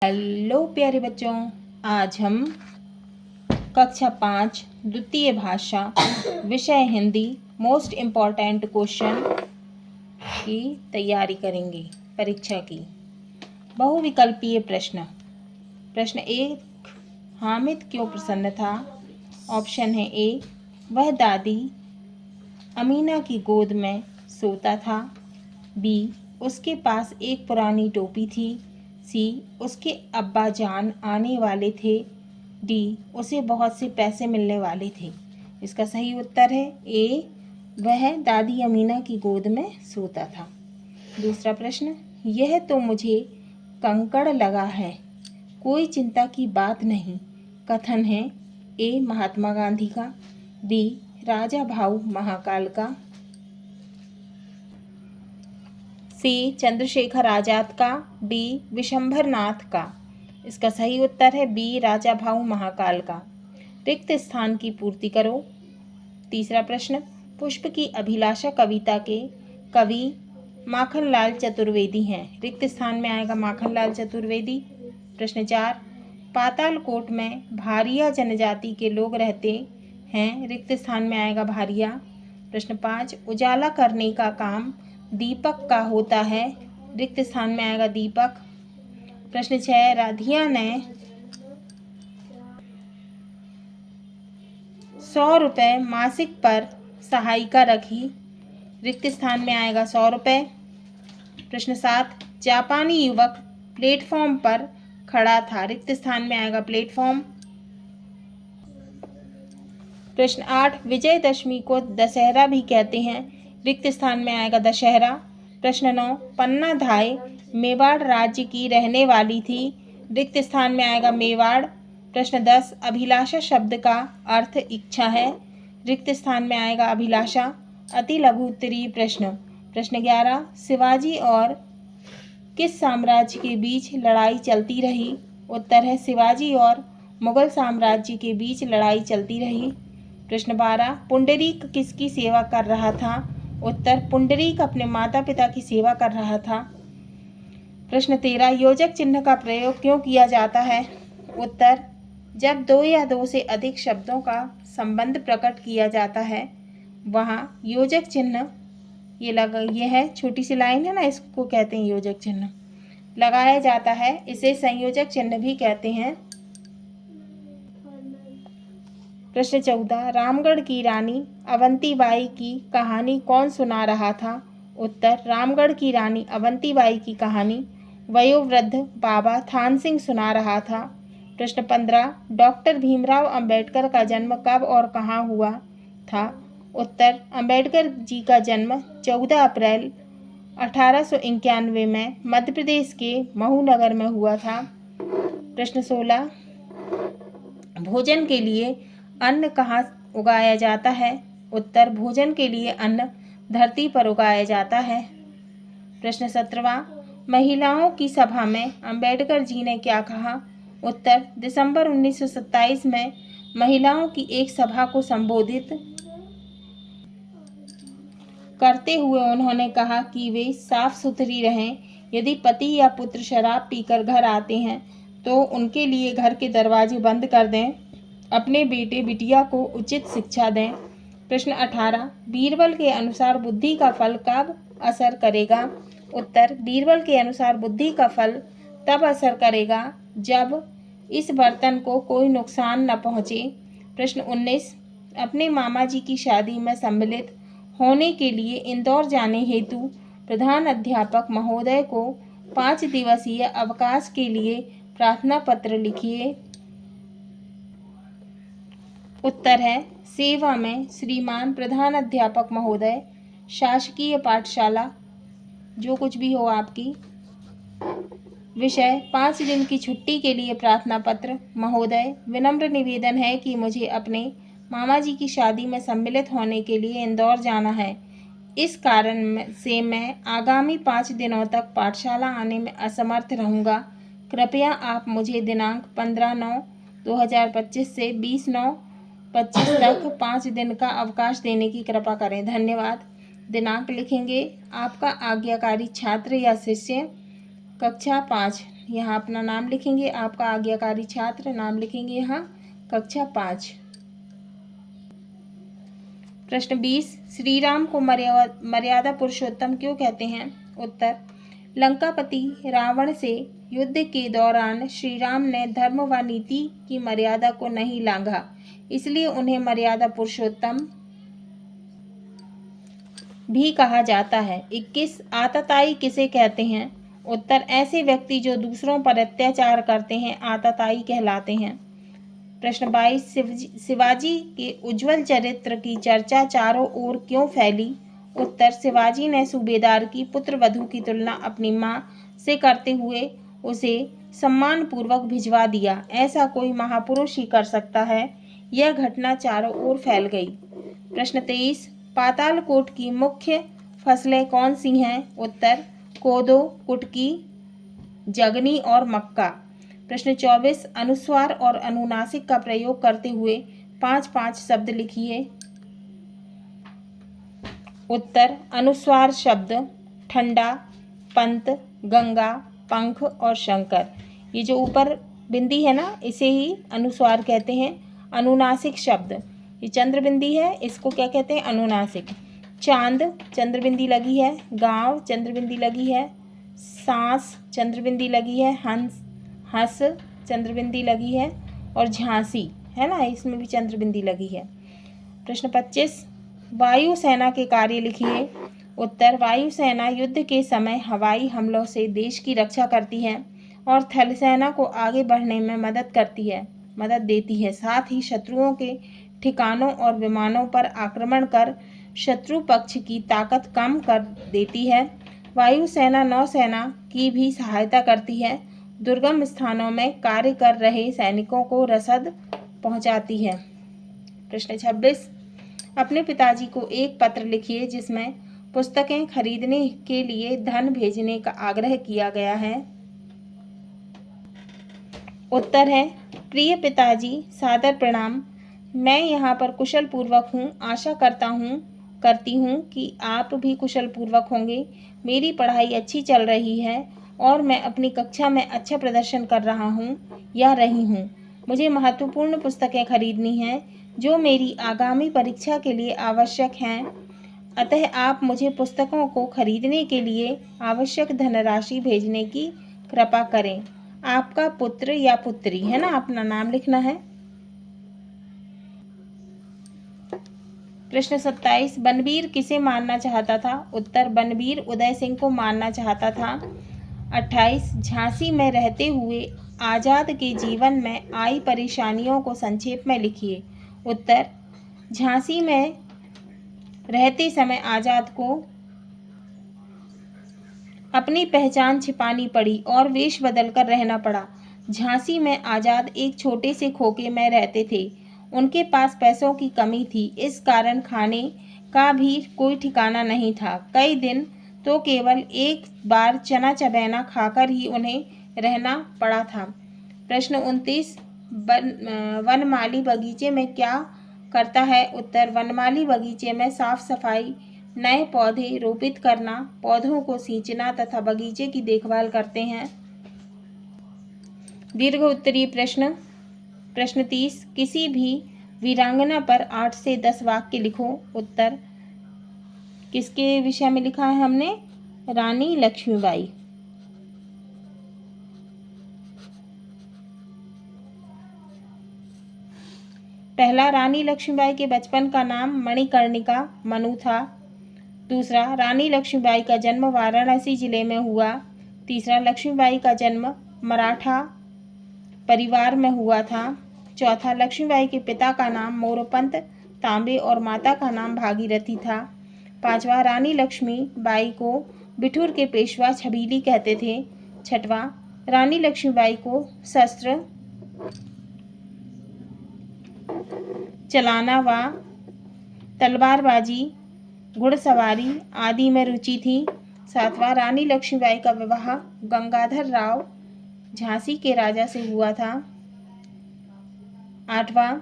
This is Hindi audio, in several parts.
हेलो प्यारे बच्चों, आज हम कक्षा 5 द्वितीय भाषा विषय हिंदी मोस्ट इम्पॉर्टेंट क्वेश्चन की तैयारी करेंगे। परीक्षा की बहुविकल्पीय प्रश्न 1, हामिद क्यों प्रसन्न था? ऑप्शन है ए, वह दादी अमीना की गोद में सोता था। बी, उसके पास एक पुरानी टोपी थी। सी, उसके अब्बा जान आने वाले थे। डी, उसे बहुत से पैसे मिलने वाले थे। इसका सही उत्तर है ए, वह दादी अमीना की गोद में सोता था। दूसरा प्रश्न, यह तो मुझे कंकड़ लगा है, कोई चिंता की बात नहीं, कथन है ए, महात्मा गांधी का। बी, राजा भाऊ महाकाल का। सी, चंद्रशेखर आजाद का। डी, विशंभर नाथ का। इसका सही उत्तर है बी, राजा भाऊ महाकाल का। रिक्त स्थान की पूर्ति करो। तीसरा प्रश्न, पुष्प की अभिलाषा कविता के कवि माखनलाल चतुर्वेदी हैं। रिक्त स्थान में आएगा माखनलाल चतुर्वेदी। प्रश्न 4, पातालकोट में भारिया जनजाति के लोग रहते हैं। रिक्त स्थान में आएगा भारिया। प्रश्न 5, उजाला करने का काम दीपक का होता है। रिक्त स्थान में आएगा दीपक। प्रश्न 6, राधिया ने 100 रुपये मासिक पर सहायिका रखी। रिक्त स्थान में आएगा 100 रुपये। प्रश्न 7, जापानी युवक प्लेटफॉर्म पर खड़ा था। रिक्त स्थान में आएगा प्लेटफॉर्म। प्रश्न 8, विजयदशमी को दशहरा भी कहते हैं। रिक्त स्थान में आएगा दशहरा। प्रश्न 9, पन्ना धाय मेवाड़ राज्य की रहने वाली थी। रिक्त स्थान में आएगा मेवाड़। प्रश्न 10, अभिलाषा शब्द का अर्थ इच्छा है। रिक्त स्थान में आएगा अभिलाषा। अति लघु उत्तरीय प्रश्न। प्रश्न 11, शिवाजी और किस साम्राज्य के बीच लड़ाई चलती रही? उत्तर है शिवाजी और मुगल साम्राज्य के बीच लड़ाई चलती रही। प्रश्न 12, पुंडरीक किसकी सेवा कर रहा था? उत्तर, पुंडरीक अपने माता पिता की सेवा कर रहा था। प्रश्न 13, योजक चिन्ह का प्रयोग क्यों किया जाता है? उत्तर, जब 2 या 2 से अधिक शब्दों का संबंध प्रकट किया जाता है वहाँ योजक चिन्ह ये है छोटी सी लाइन है ना, इसको कहते हैं योजक चिन्ह लगाया जाता है। इसे संयोजक चिन्ह भी कहते हैं। प्रश्न 14, रामगढ़ की रानी अवंतीबाई की कहानी कौन सुना रहा था? उत्तर, रामगढ़ की रानी अवंतीबाई की कहानी वयोवृद्ध बाबा थान सिंह सुना रहा था। प्रश्न 15, डॉक्टर भीमराव अंबेडकर का जन्म कब और कहाँ हुआ था? उत्तर, अंबेडकर जी का जन्म 14 अप्रैल 1891 में मध्य प्रदेश के महू नगर में हुआ था। प्रश्न 16, भोजन के लिए अन्न कहाँ उगाया जाता है? उत्तर, भोजन के लिए अन्न धरती पर उगाया जाता है। प्रश्न 17, महिलाओं की सभा में अंबेडकर जी ने क्या कहा? उत्तर, दिसंबर 1927 में महिलाओं की एक सभा को संबोधित करते हुए उन्होंने कहा कि वे साफ सुथरी रहें। यदि पति या पुत्र शराब पीकर घर आते हैं तो उनके लिए घर के दरवाजे बंद कर दें। अपने बेटे बिटिया को उचित शिक्षा दें। प्रश्न 18, बीरबल के अनुसार बुद्धि का फल कब असर करेगा? उत्तर, बीरबल के अनुसार बुद्धि का फल तब असर करेगा जब इस बर्तन को कोई नुकसान न पहुँचे। प्रश्न 19, अपने मामा जी की शादी में सम्मिलित होने के लिए इंदौर जाने हेतु प्रधान अध्यापक महोदय को 5 दिवसीय अवकाश के लिए प्रार्थना पत्र लिखिए। उत्तर है सेवा में श्रीमान प्रधान अध्यापक महोदय, शासकीय पाठशाला जो कुछ भी हो आपकी। विषय 5 दिन की छुट्टी के लिए प्रार्थना पत्र। महोदय, विनम्र निवेदन है कि मुझे अपने मामा जी की शादी में सम्मिलित होने के लिए इंदौर जाना है। इस कारण से मैं आगामी 5 दिनों तक पाठशाला आने में असमर्थ रहूँगा। कृपया आप मुझे दिनांक 15/9/2025 से 20/9/25 तक 5 दिन का अवकाश देने की कृपा करें। धन्यवाद। दिनांक लिखेंगे। आपका आज्ञाकारी छात्र या शिष्य, कक्षा 5। यहाँ अपना नाम लिखेंगे, आपका आज्ञाकारी छात्र नाम लिखेंगे यहाँ कक्षा 5। प्रश्न 20, श्री राम को मर्यादा पुरुषोत्तम क्यों कहते हैं? उत्तर, लंकापति रावण से युद्ध के दौरान श्री राम ने धर्म व नीति की मर्यादा को नहीं लांघा, इसलिए उन्हें मर्यादा पुरुषोत्तम भी कहा जाता है। 21, आतताई किसे कहते हैं? उत्तर, ऐसे व्यक्ति जो दूसरों पर अत्याचार करते हैं आतताई कहलाते हैं। प्रश्न 22, शिवाजी के उज्जवल चरित्र की चर्चा चारों ओर क्यों फैली? उत्तर, शिवाजी ने सूबेदार की पुत्रवधू की तुलना अपनी मां से करते हुए उसे सम्मानपूर्वक भिजवा दिया। ऐसा कोई महापुरुष ही कर सकता है। यह घटना चारों ओर फैल गई। प्रश्न 23, पातालकोट की मुख्य फसलें कौन सी हैं? उत्तर, कोदो, कुटकी, जगनी और मक्का। प्रश्न 24, अनुस्वार और अनुनासिक का प्रयोग करते हुए 5-5 शब्द लिखिए। उत्तर, अनुस्वार शब्द ठंडा, पंत, गंगा, पंख और शंकर। ये जो ऊपर बिंदी है ना, इसे ही अनुस्वार कहते हैं। अनुनासिक शब्द, ये चंद्र बिंदी है, इसको क्या कहते हैं? अनुनासिक। चांद, चंद्र बिंदी लगी है। गांव, चंद्र बिंदी लगी है। सांस, चंद्र बिंदी लगी है। हंस, चंद्र बिंदी लगी है। और झांसी है ना, इसमें भी चंद्र बिंदी लगी है। प्रश्न 25, वायुसेना के कार्य लिखिए। उत्तर, वायुसेना युद्ध के समय हवाई हमलों से देश की रक्षा करती है और थल सेना को आगे बढ़ने में मदद देती है। साथ ही शत्रुओं के ठिकानों और विमानों पर आक्रमण कर शत्रु पक्ष की ताकत कम कर देती है। वायुसेना नौसेना की भी सहायता करती है। दुर्गम स्थानों में कार्य कर रहे सैनिकों को रसद पहुंचाती है। प्रश्न 26, अपने पिताजी को एक पत्र लिखिए जिसमें पुस्तकें खरीदने के लिए धन भेजने का आग्रह किया गया है। उत्तर है, प्रिय पिताजी, सादर प्रणाम। मैं यहाँ पर कुशल पूर्वक हूँ। आशा करती हूँ कि आप भी कुशल पूर्वक होंगे। मेरी पढ़ाई अच्छी चल रही है और मैं अपनी कक्षा में अच्छा प्रदर्शन कर रहा हूँ या रही हूँ। मुझे महत्वपूर्ण पुस्तकें खरीदनी हैं जो मेरी आगामी परीक्षा के लिए आवश्यक हैं। अतः आप मुझे पुस्तकों को खरीदने के लिए आवश्यक धनराशि भेजने की कृपा करें। आपका पुत्र या पुत्री, है ना, अपना नाम लिखना है। प्रश्न 27, बनबीर किसे मारना चाहता था? उत्तर, बनबीर उदय सिंह को मारना चाहता था। 28, झांसी में रहते हुए आजाद के जीवन में आई परेशानियों को संक्षेप में लिखिए। उत्तर, झांसी में रहते समय आजाद को अपनी पहचान छिपानी पड़ी और वेश बदलकर रहना पड़ा। झांसी में आजाद एक छोटे से खोखे में रहते थे। उनके पास पैसों की कमी थी, इस कारण खाने का भी कोई ठिकाना नहीं था। कई दिन तो केवल एक बार चना चबैना खाकर ही उन्हें रहना पड़ा था। प्रश्न 29, वनमाली बगीचे में क्या करता है? उत्तर, वनमाली बगीचे में साफ सफाई, नए पौधे रोपित करना, पौधों को सींचना तथा बगीचे की देखभाल करते हैं। दीर्घ उत्तरीय प्रश्न। प्रश्न 30, किसी भी वीरांगना पर 8 से 10 वाक्य लिखो। उत्तर, किसके विषय में लिखा है हमने? रानी लक्ष्मीबाई। पहला, रानी लक्ष्मीबाई के बचपन का नाम मणिकर्णिका मनु था। दूसरा, रानी लक्ष्मीबाई का जन्म वाराणसी जिले में हुआ। तीसरा, लक्ष्मीबाई का जन्म मराठा परिवार में हुआ था। चौथा, लक्ष्मीबाई के पिता का नाम मोरोपंत तांबे और माता का नाम भागीरथी था। पांचवा, रानी लक्ष्मीबाई को बिठूर के पेशवा छबीली कहते थे। छठवां, रानी लक्ष्मीबाई को शस्त्र चलाना व तलवारबाजी, घुड़सवारी आदि में रुचि थी। सातवां, रानी लक्ष्मीबाई का विवाह गंगाधर राव झांसी के राजा से हुआ था। आठवां,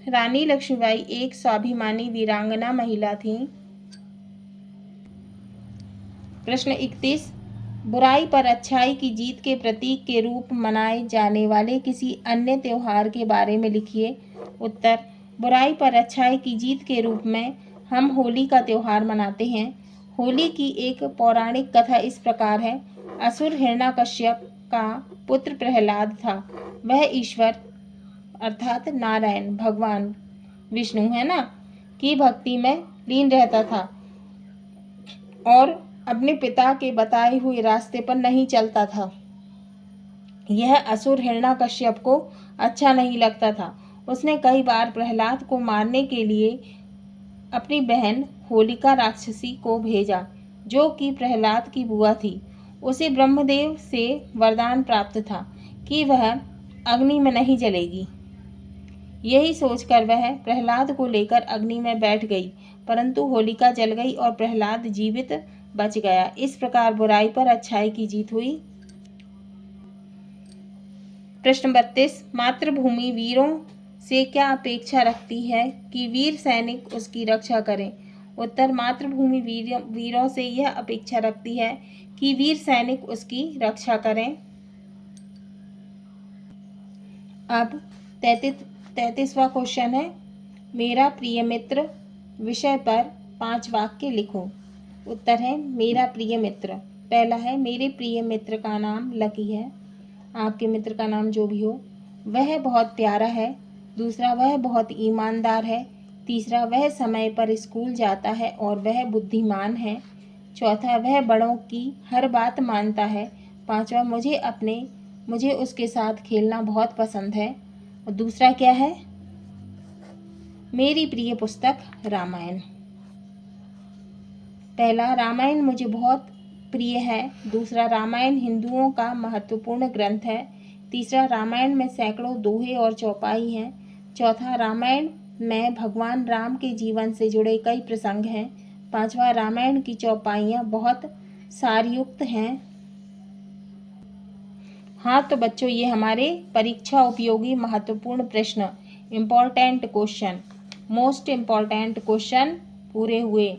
रानी लक्ष्मीबाई एक स्वाभिमानी वीरांगना महिला थी। प्रश्न 31, बुराई पर अच्छाई की जीत के प्रतीक के रूप मनाए जाने वाले किसी अन्य त्योहार के बारे में लिखिए। उत्तर, बुराई पर अच्छाई की जीत के रूप में हम होली का त्योहार मनाते हैं। होली की एक पौराणिक कथा इस प्रकार है। असुर हिरण्यकश्यप का पुत्र प्रहलाद था। वह ईश्वर अर्थात नारायण भगवान विष्णु है ना की भक्ति में लीन रहता था और अपने पिता के बताए हुए रास्ते पर नहीं चलता था। यह असुर हिरण्यकश्यप को अच्छा नहीं लगता था। उसने कई बार प्रहलाद को मारने के लिए अपनी बहन होलिका राक्षसी को भेजा, जो कि प्रहलाद की बुआ थी। उसे ब्रह्मदेव से वरदान प्राप्त था कि वह अग्नि में नहीं जलेगी। यही सोचकर वह प्रहलाद को लेकर अग्नि में बैठ गई, परंतु होलिका जल गई और प्रहलाद जीवित बच गया। इस प्रकार बुराई पर अच्छाई की जीत हुई। प्रश्न 32, मातृभूमि वीरों से क्या अपेक्षा रखती है कि वीर सैनिक उसकी रक्षा करें? उत्तर, मातृभूमि वीरों से यह अपेक्षा रखती है कि वीर सैनिक उसकी रक्षा करें। अब 33वां क्वेश्चन है, मेरा प्रिय मित्र विषय पर 5 वाक्य लिखो। उत्तर है, मेरा प्रिय मित्र। पहला है, मेरे प्रिय मित्र का नाम लकी है। आपके मित्र का नाम जो भी हो। वह बहुत प्यारा है। दूसरा, वह बहुत ईमानदार है। तीसरा, वह समय पर स्कूल जाता है और वह बुद्धिमान है। चौथा, वह बड़ों की हर बात मानता है। पांचवा, मुझे उसके साथ खेलना बहुत पसंद है। और दूसरा क्या है? मेरी प्रिय पुस्तक रामायण। पहला, रामायण मुझे बहुत प्रिय है। दूसरा, रामायण हिंदुओं का महत्वपूर्ण ग्रंथ है। तीसरा, रामायण में सैकड़ों दोहे और चौपाई हैं। चौथा, रामायण में भगवान राम के जीवन से जुड़े कई प्रसंग हैं। पांचवा, रामायण की चौपाइयाँ बहुत सारयुक्त हैं। हाँ तो बच्चों, ये हमारे परीक्षा उपयोगी महत्वपूर्ण प्रश्न, important question, most important question पूरे हुए।